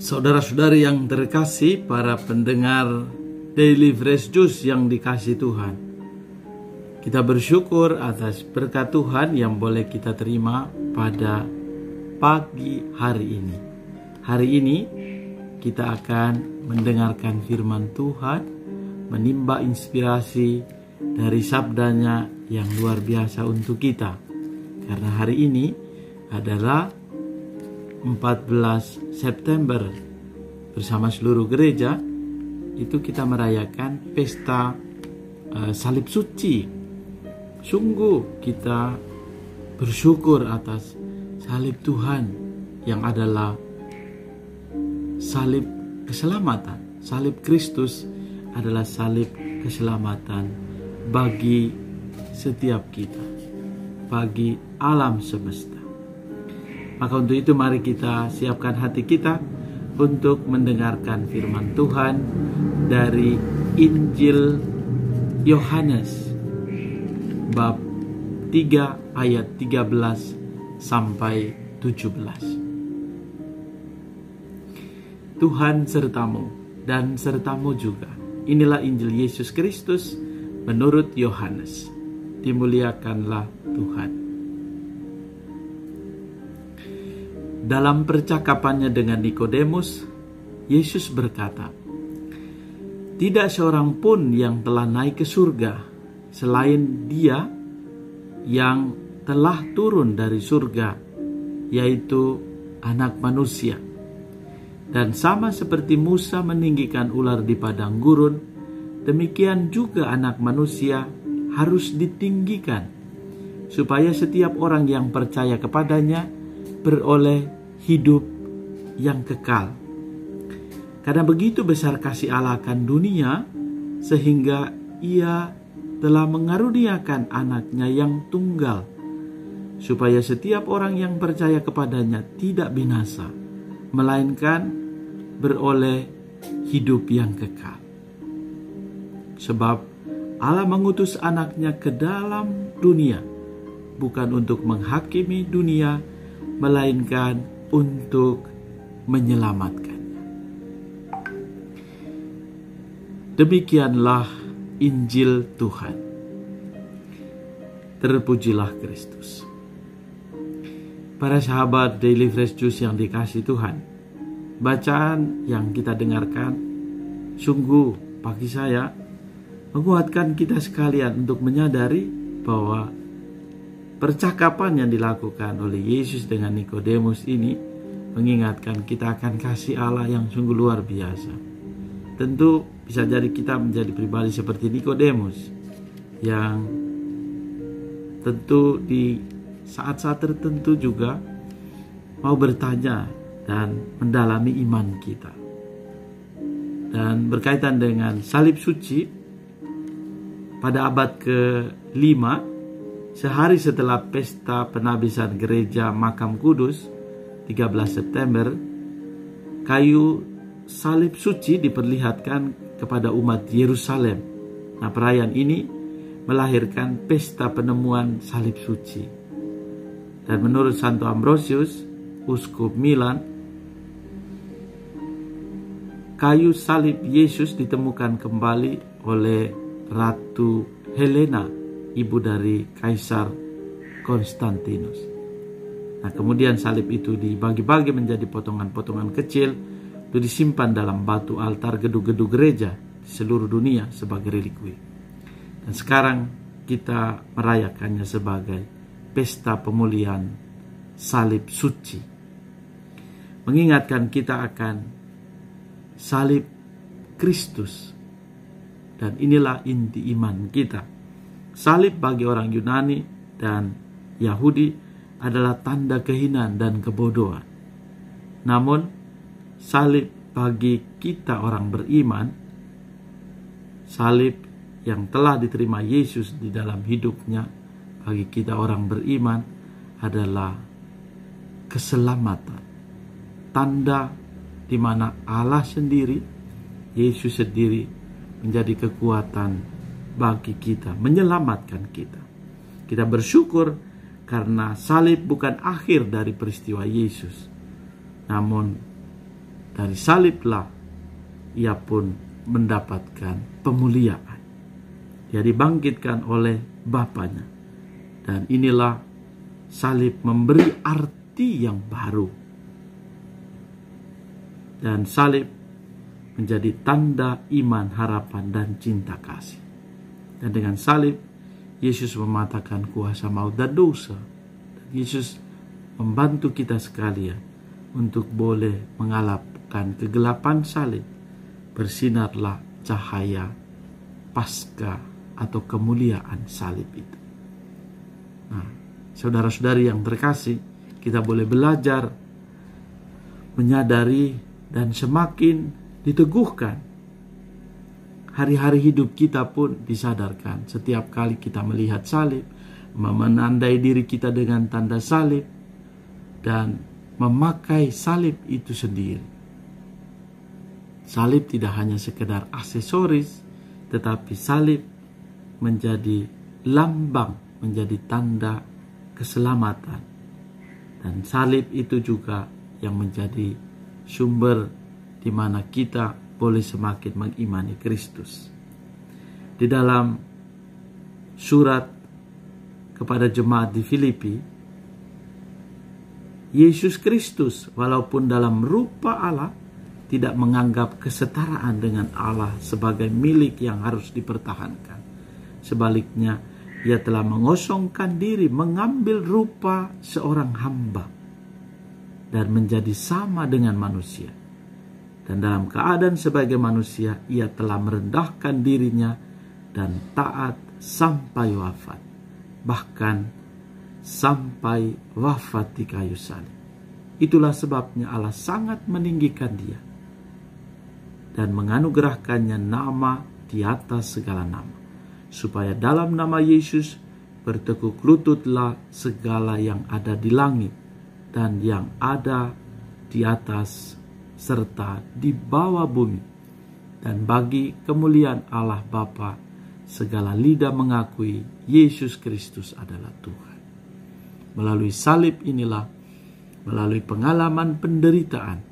Saudara-saudari yang terkasih, para pendengar Daily Fresh Juice yang dikasih Tuhan, kita bersyukur atas berkat Tuhan yang boleh kita terima pada pagi hari ini. Hari ini kita akan mendengarkan firman Tuhan, menimba inspirasi dari sabdanya yang luar biasa untuk kita. Karena hari ini adalah 14 September, bersama seluruh gereja itu kita merayakan pesta salib suci. Sungguh kita bersyukur atas salib Tuhan yang adalah salib keselamatan. Salib Kristus adalah salib keselamatan bagi setiap kita, bagi alam semesta. Maka untuk itu mari kita siapkan hati kita untuk mendengarkan firman Tuhan dari Injil Yohanes bab 3 ayat 13 sampai 17. Tuhan sertamu dan sertamu juga. Inilah Injil Yesus Kristus menurut Yohanes. Dimuliakanlah Tuhan. Dalam percakapannya dengan Nikodemus, Yesus berkata, "Tidak seorang pun yang telah naik ke surga selain Dia yang telah turun dari surga, yaitu Anak Manusia. Dan sama seperti Musa meninggikan ular di padang gurun, demikian juga Anak Manusia harus ditinggikan, supaya setiap orang yang percaya kepadanya beroleh hidup yang kekal. Karena begitu besar kasih Allah akan dunia, sehingga Ia telah mengaruniakan anaknya yang tunggal, supaya setiap orang yang percaya kepadanya tidak binasa, melainkan beroleh hidup yang kekal. Sebab Allah mengutus anaknya ke dalam dunia, bukan untuk menghakimi dunia, melainkan untuk menyelamatkannya." Demikianlah Injil Tuhan. Terpujilah Kristus. Para sahabat Daily Fresh Juice yang dikasih Tuhan, bacaan yang kita dengarkan sungguh bagi saya menguatkan kita sekalian untuk menyadari bahwa percakapan yang dilakukan oleh Yesus dengan Nikodemus ini mengingatkan kita akan kasih Allah yang sungguh luar biasa. Tentu bisa jadi kita menjadi pribadi seperti Nikodemus yang tentu di saat-saat tertentu juga mau bertanya dan mendalami iman kita. Dan berkaitan dengan salib suci, pada abad ke-5, sehari setelah pesta penabisan gereja Makam Kudus 13 September, kayu salib suci diperlihatkan kepada umat Yerusalem. Nah, perayaan ini melahirkan pesta penemuan salib suci. Dan menurut Santo Ambrosius, Uskup Milan, kayu salib Yesus ditemukan kembali oleh Ratu Helena, ibu dari Kaisar Konstantinus. Nah, kemudian salib itu dibagi-bagi menjadi potongan-potongan kecil, itu disimpan dalam batu altar gedung-gedung gereja di seluruh dunia sebagai relikwi. Dan sekarang kita merayakannya sebagai pesta pemulihan salib suci, mengingatkan kita akan salib Kristus. Dan inilah inti iman kita. Salib bagi orang Yunani dan Yahudi adalah tanda kehinaan dan kebodohan. Namun salib bagi kita orang beriman, salib yang telah diterima Yesus di dalam hidupnya, bagi kita orang beriman adalah keselamatan. Tanda di mana Allah sendiri, Yesus sendiri menjadi kekuatan bagi kita, menyelamatkan kita. Kita bersyukur karena salib bukan akhir dari peristiwa Yesus, namun dari saliblah ia pun mendapatkan pemuliaan. Dia dibangkitkan oleh Bapanya. Dan inilah salib memberi arti yang baru. Dan salib menjadi tanda iman, harapan, dan cinta kasih. Dan dengan salib, Yesus mematahkan kuasa maut dan dosa. Dan Yesus membantu kita sekalian untuk boleh mengalahkan kegelapan salib. Bersinarlah cahaya Paskah atau kemuliaan salib itu. Nah, saudara-saudari yang terkasih, kita boleh belajar, menyadari, dan semakin diteguhkan. Hari-hari hidup kita pun disadarkan. Setiap kali kita melihat salib, menandai diri kita dengan tanda salib, dan memakai salib itu sendiri. Salib tidak hanya sekedar aksesoris, tetapi salib menjadi lambang, menjadi tanda keselamatan. Dan salib itu juga yang menjadi sumber di mana kita boleh semakin mengimani Kristus. Di dalam surat kepada jemaat di Filipi, Yesus Kristus walaupun dalam rupa Allah tidak menganggap kesetaraan dengan Allah sebagai milik yang harus dipertahankan. Sebaliknya, ia telah mengosongkan diri, mengambil rupa seorang hamba dan menjadi sama dengan manusia. Dan dalam keadaan sebagai manusia, ia telah merendahkan dirinya dan taat sampai wafat. Bahkan sampai wafat di kayu salib. Itulah sebabnya Allah sangat meninggikan dia dan menganugerahkannya nama di atas segala nama, supaya dalam nama Yesus bertekuk lututlah segala yang ada di langit dan yang ada di atas serta di bawah bumi, dan bagi kemuliaan Allah Bapa segala lidah mengakui Yesus Kristus adalah Tuhan. Melalui salib inilah, melalui pengalaman penderitaan,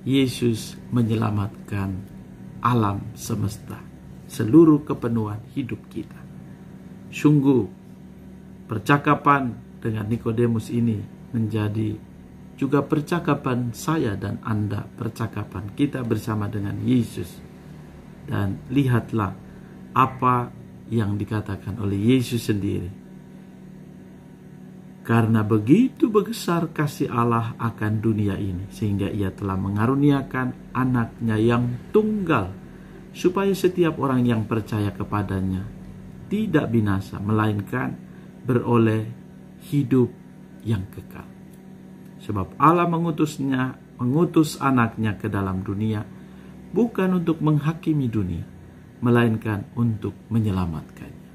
Yesus menyelamatkan alam semesta, seluruh kepenuhan hidup kita. Sungguh percakapan dengan Nikodemus ini menjadi juga percakapan saya dan Anda, percakapan kita bersama dengan Yesus. Dan lihatlah apa yang dikatakan oleh Yesus sendiri. Karena begitu besar kasih Allah akan dunia ini, sehingga ia telah mengaruniakan anaknya yang tunggal, supaya setiap orang yang percaya kepadanya tidak binasa, melainkan beroleh hidup yang kekal. Sebab Allah mengutus anaknya ke dalam dunia, bukan untuk menghakimi dunia, melainkan untuk menyelamatkannya.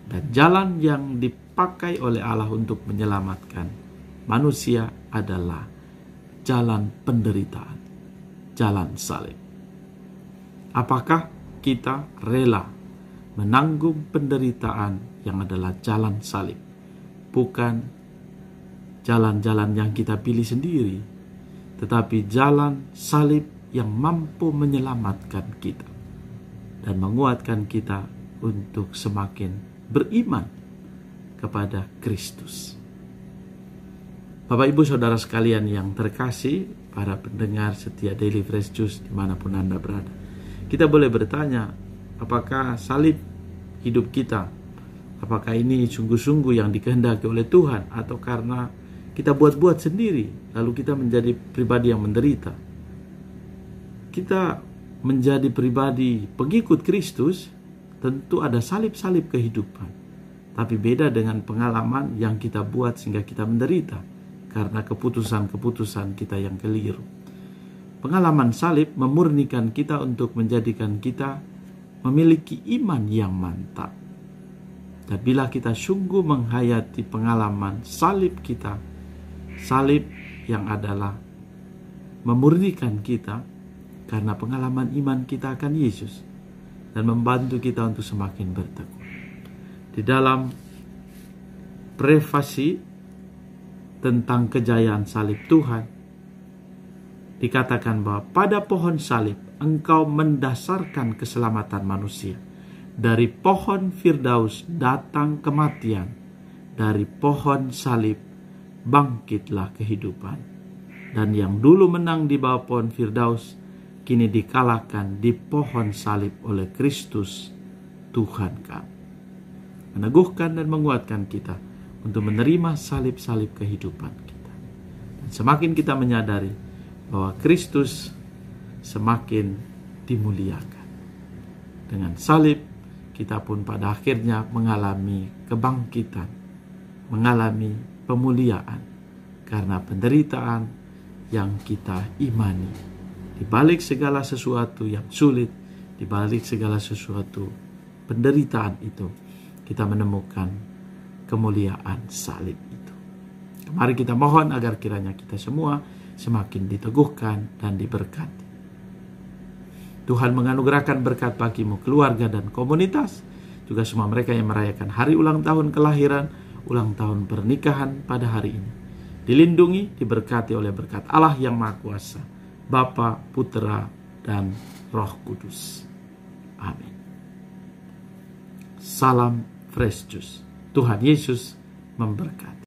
Dan jalan yang dipakai oleh Allah untuk menyelamatkan manusia adalah jalan penderitaan, jalan salib. Apakah kita rela menanggung penderitaan yang adalah jalan salib? Bukan jalan-jalan yang kita pilih sendiri, tetapi jalan salib yang mampu menyelamatkan kita dan menguatkan kita untuk semakin beriman kepada Kristus. Bapak Ibu Saudara sekalian yang terkasih, para pendengar setia Daily Fresh Juice dimanapun Anda berada, kita boleh bertanya, apakah salib hidup kita, apakah ini sungguh-sungguh yang dikehendaki oleh Tuhan, atau karena kita buat-buat sendiri, lalu kita menjadi pribadi yang menderita. Kita menjadi pribadi pengikut Kristus, tentu ada salib-salib kehidupan. Tapi beda dengan pengalaman yang kita buat sehingga kita menderita, karena keputusan-keputusan kita yang keliru. Pengalaman salib memurnikan kita untuk menjadikan kita memiliki iman yang mantap. Dan bila kita sungguh menghayati pengalaman salib kita, salib yang adalah memurnikan kita karena pengalaman iman kita akan Yesus dan membantu kita untuk semakin bertekun. Di dalam privasi tentang kejayaan salib Tuhan, dikatakan bahwa pada pohon salib engkau mendasarkan keselamatan manusia. Dari pohon Firdaus datang kematian, dari pohon salib bangkitlah kehidupan. Dan yang dulu menang di bawah pohon Firdaus, kini dikalahkan di pohon salib oleh Kristus Tuhan kami. Meneguhkan dan menguatkan kita untuk menerima salib-salib kehidupan kita. Dan semakin kita menyadari bahwa Kristus semakin dimuliakan. Dengan salib, kita pun pada akhirnya mengalami kebangkitan, mengalami pemuliaan karena penderitaan yang kita imani. Di balik segala sesuatu yang sulit, di balik segala sesuatu penderitaan itu, kita menemukan kemuliaan salib itu. Mari kita mohon agar kiranya kita semua semakin diteguhkan dan diberkati. Tuhan menganugerahkan berkat bagimu, keluarga dan komunitas, juga semua mereka yang merayakan hari ulang tahun kelahiran, ulang tahun pernikahan pada hari ini. Dilindungi, diberkati oleh berkat Allah yang Maha Kuasa, Bapa, Putra, dan Roh Kudus. Amin. Salam Fresh Juice. Tuhan Yesus memberkati.